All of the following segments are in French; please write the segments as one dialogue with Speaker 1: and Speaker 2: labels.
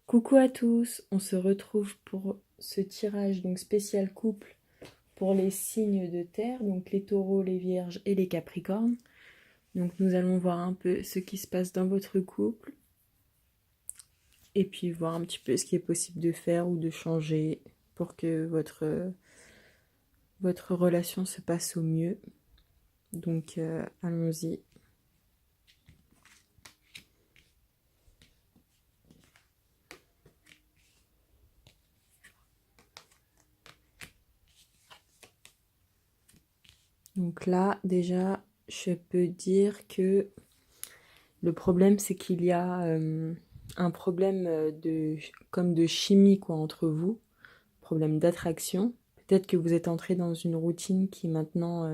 Speaker 1: Coucou à tous, on se retrouve pour ce tirage donc spécial couple pour les signes de terre, donc les taureaux, les vierges et les capricornes. Donc nous allons voir un peu ce qui se passe dans votre couple et puis voir un petit peu ce qui est possible de faire ou de changer pour que votre relation se passe au mieux. Donc allons-y. Donc là, déjà, je peux dire que le problème, c'est qu'il y a un problème comme de chimie quoi, entre vous, problème d'attraction. Peut-être que vous êtes entré dans une routine qui maintenant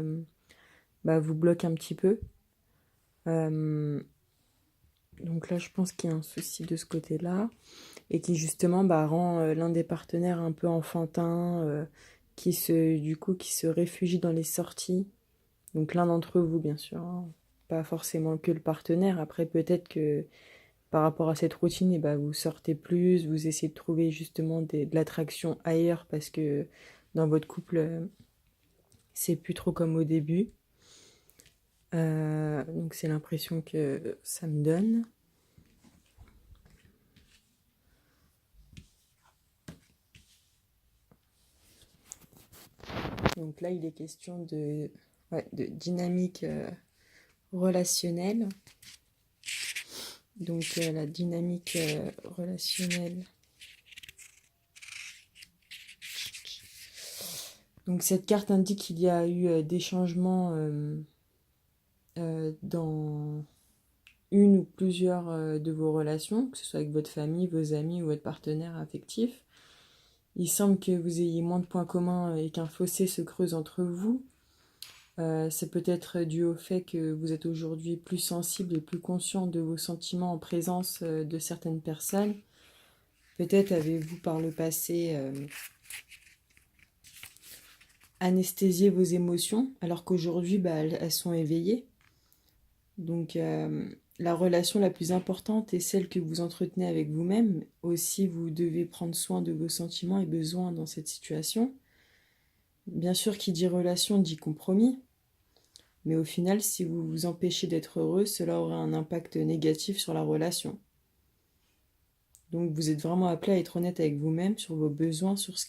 Speaker 1: vous bloque un petit peu. Donc là, je pense qu'il y a un souci de ce côté-là et qui justement rend l'un des partenaires un peu enfantin, qui se réfugie dans les sorties. Donc l'un d'entre vous, bien sûr, hein. Pas forcément que le partenaire. Après, peut-être que par rapport à cette routine, vous sortez plus, vous essayez de trouver justement de l'attraction ailleurs parce que dans votre couple, c'est plus trop comme au début. Donc c'est l'impression que ça me donne. Donc là, il est question de dynamique relationnelle. Donc la dynamique relationnelle. Donc cette carte indique qu'il y a eu des changements dans une ou plusieurs de vos relations, que ce soit avec votre famille, vos amis ou votre partenaire affectif. Il semble que vous ayez moins de points communs et qu'un fossé se creuse entre vous. C'est peut-être dû au fait que vous êtes aujourd'hui plus sensible et plus conscient de vos sentiments en présence de certaines personnes. Peut-être avez-vous par le passé anesthésié vos émotions alors qu'aujourd'hui elles sont éveillées. Donc la relation la plus importante est celle que vous entretenez avec vous-même. Aussi, vous devez prendre soin de vos sentiments et besoins dans cette situation. Bien sûr, qui dit relation dit compromis. Mais au final, si vous vous empêchez d'être heureux, cela aura un impact négatif sur la relation. Donc vous êtes vraiment appelé à être honnête avec vous-même sur vos besoins, sur ce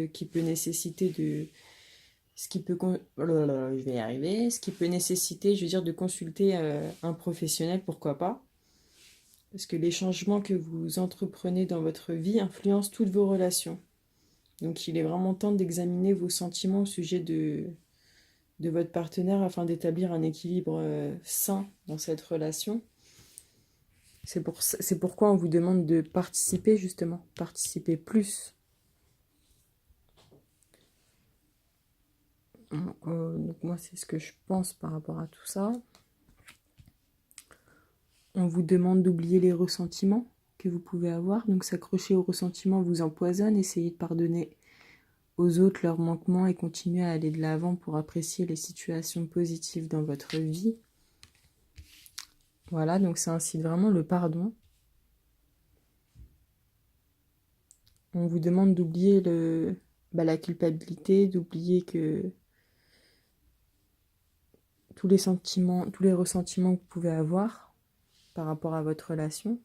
Speaker 1: qui peut nécessiter de... je vais y arriver. Ce qui peut nécessiter, je veux dire, de consulter un professionnel, pourquoi pas. Parce que les changements que vous entreprenez dans votre vie influencent toutes vos relations. Donc il est vraiment temps d'examiner vos sentiments au sujet de votre partenaire afin d'établir un équilibre sain dans cette relation. C'est pourquoi on vous demande de participer justement, participer plus. Donc moi c'est ce que je pense par rapport à tout ça. On vous demande d'oublier les ressentiments que vous pouvez avoir. Donc s'accrocher aux ressentiments vous empoisonne. Essayez de pardonner aux autres leurs manquements et continuer à aller de l'avant pour apprécier les situations positives dans votre vie. Voilà, donc ça incite vraiment le pardon. On vous demande d'oublier la culpabilité, d'oublier que tous les sentiments, tous les ressentiments que vous pouvez avoir par rapport à votre relation.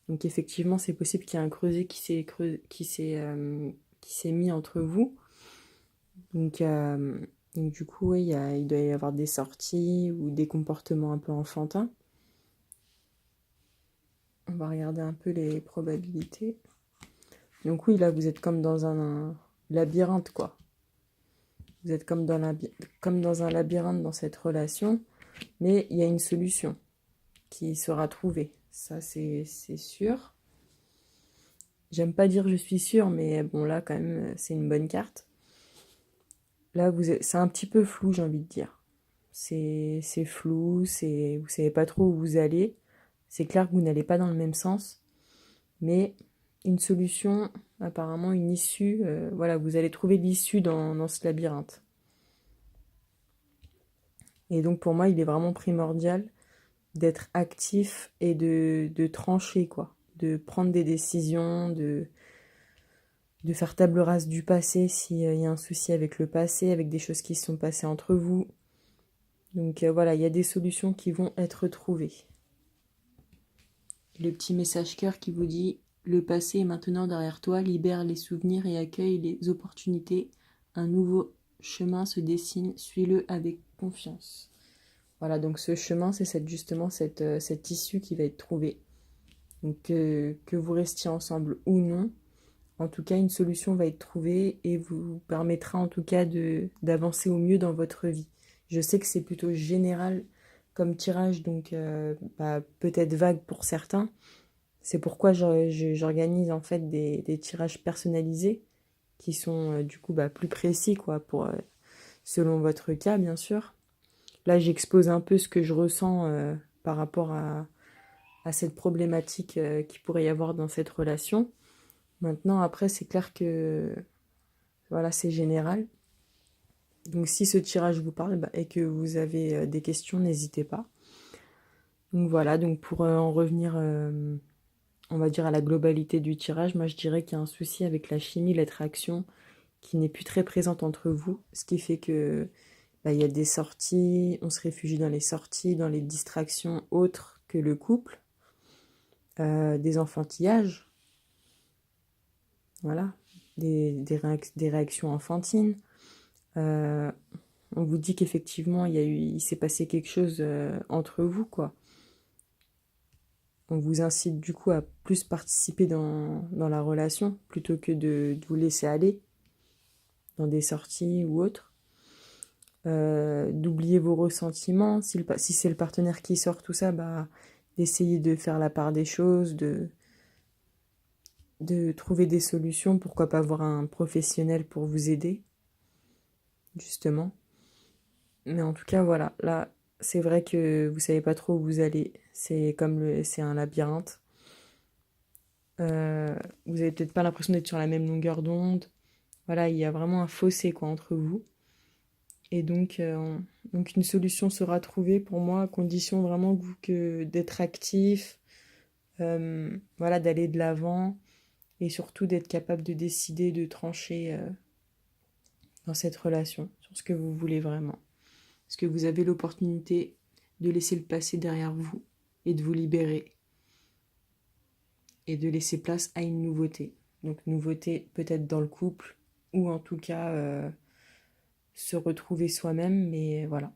Speaker 1: Donc effectivement, c'est possible qu'il y ait un creuset qui s'est mis entre vous. Donc du coup, ouais, il doit y avoir des sorties ou des comportements un peu enfantins. On va regarder un peu les probabilités. Donc oui, là, vous êtes comme dans un labyrinthe, quoi. Vous êtes comme dans un labyrinthe dans cette relation, mais il y a une solution qui sera trouvée. Ça, c'est sûr. J'aime pas dire je suis sûre, mais bon, là, quand même, c'est une bonne carte. Là, c'est un petit peu flou, j'ai envie de dire. C'est flou, vous savez pas trop où vous allez. C'est clair que vous n'allez pas dans le même sens, mais une solution, apparemment une issue, voilà, vous allez trouver l'issue dans ce labyrinthe. Et donc pour moi, il est vraiment primordial d'être actif et de trancher, quoi. de prendre des décisions, de faire table rase du passé s'il y a un souci avec le passé, avec des choses qui se sont passées entre vous. Donc voilà, il y a des solutions qui vont être trouvées. Le petit message cœur qui vous dit: le passé est maintenant derrière toi, libère les souvenirs et accueille les opportunités. Un nouveau chemin se dessine, suis-le avec confiance. Voilà, donc ce chemin, c'est justement cette issue qui va être trouvée. Donc que vous restiez ensemble ou non, en tout cas, une solution va être trouvée et vous permettra en tout cas d'avancer au mieux dans votre vie. Je sais que c'est plutôt général comme tirage, donc peut-être vague pour certains. C'est pourquoi j'organise en fait des tirages personnalisés qui sont du coup plus précis quoi, selon votre cas bien sûr. Là, j'expose un peu ce que je ressens par rapport à cette problématique qu'il pourrait y avoir dans cette relation. Maintenant, après, c'est clair que voilà, c'est général. Donc, si ce tirage vous parle et que vous avez des questions, n'hésitez pas. Donc voilà, donc pour en revenir, on va dire à la globalité du tirage, moi je dirais qu'il y a un souci avec la chimie, l'attraction qui n'est plus très présente entre vous, ce qui fait que il y a des sorties, on se réfugie dans les sorties, dans les distractions autres que le couple, des enfantillages, voilà, des réactions enfantines. On vous dit qu'effectivement il s'est passé quelque chose entre vous, quoi. On vous incite du coup à plus participer dans la relation plutôt que de vous laisser aller dans des sorties ou autres. D'oublier vos ressentiments. Si c'est le partenaire qui sort tout ça, d'essayer de faire la part des choses, de trouver des solutions. Pourquoi pas voir un professionnel pour vous aider, justement. Mais en tout cas, voilà. Là, c'est vrai que vous savez pas trop où vous allez. C'est c'est un labyrinthe. Vous avez peut-être pas l'impression d'être sur la même longueur d'onde. Voilà, il y a vraiment un fossé quoi entre vous. Et donc une solution sera trouvée pour moi à condition vraiment d'être actif, voilà, d'aller de l'avant et surtout d'être capable de décider, de trancher dans cette relation sur ce que vous voulez vraiment. Parce que vous avez l'opportunité de laisser le passé derrière vous et de vous libérer et de laisser place à une nouveauté. Donc nouveauté peut-être dans le couple ou en tout cas se retrouver soi-même, mais voilà.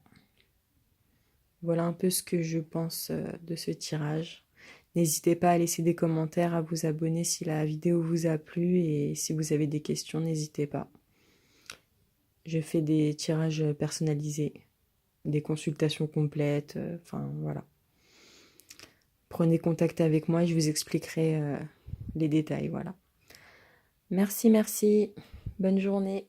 Speaker 1: Voilà un peu ce que je pense de ce tirage. N'hésitez pas à laisser des commentaires, à vous abonner si la vidéo vous a plu et si vous avez des questions, n'hésitez pas. Je fais des tirages personnalisés, des consultations complètes, enfin voilà. Prenez contact avec moi et je vous expliquerai les détails, voilà. Merci, merci. Bonne journée.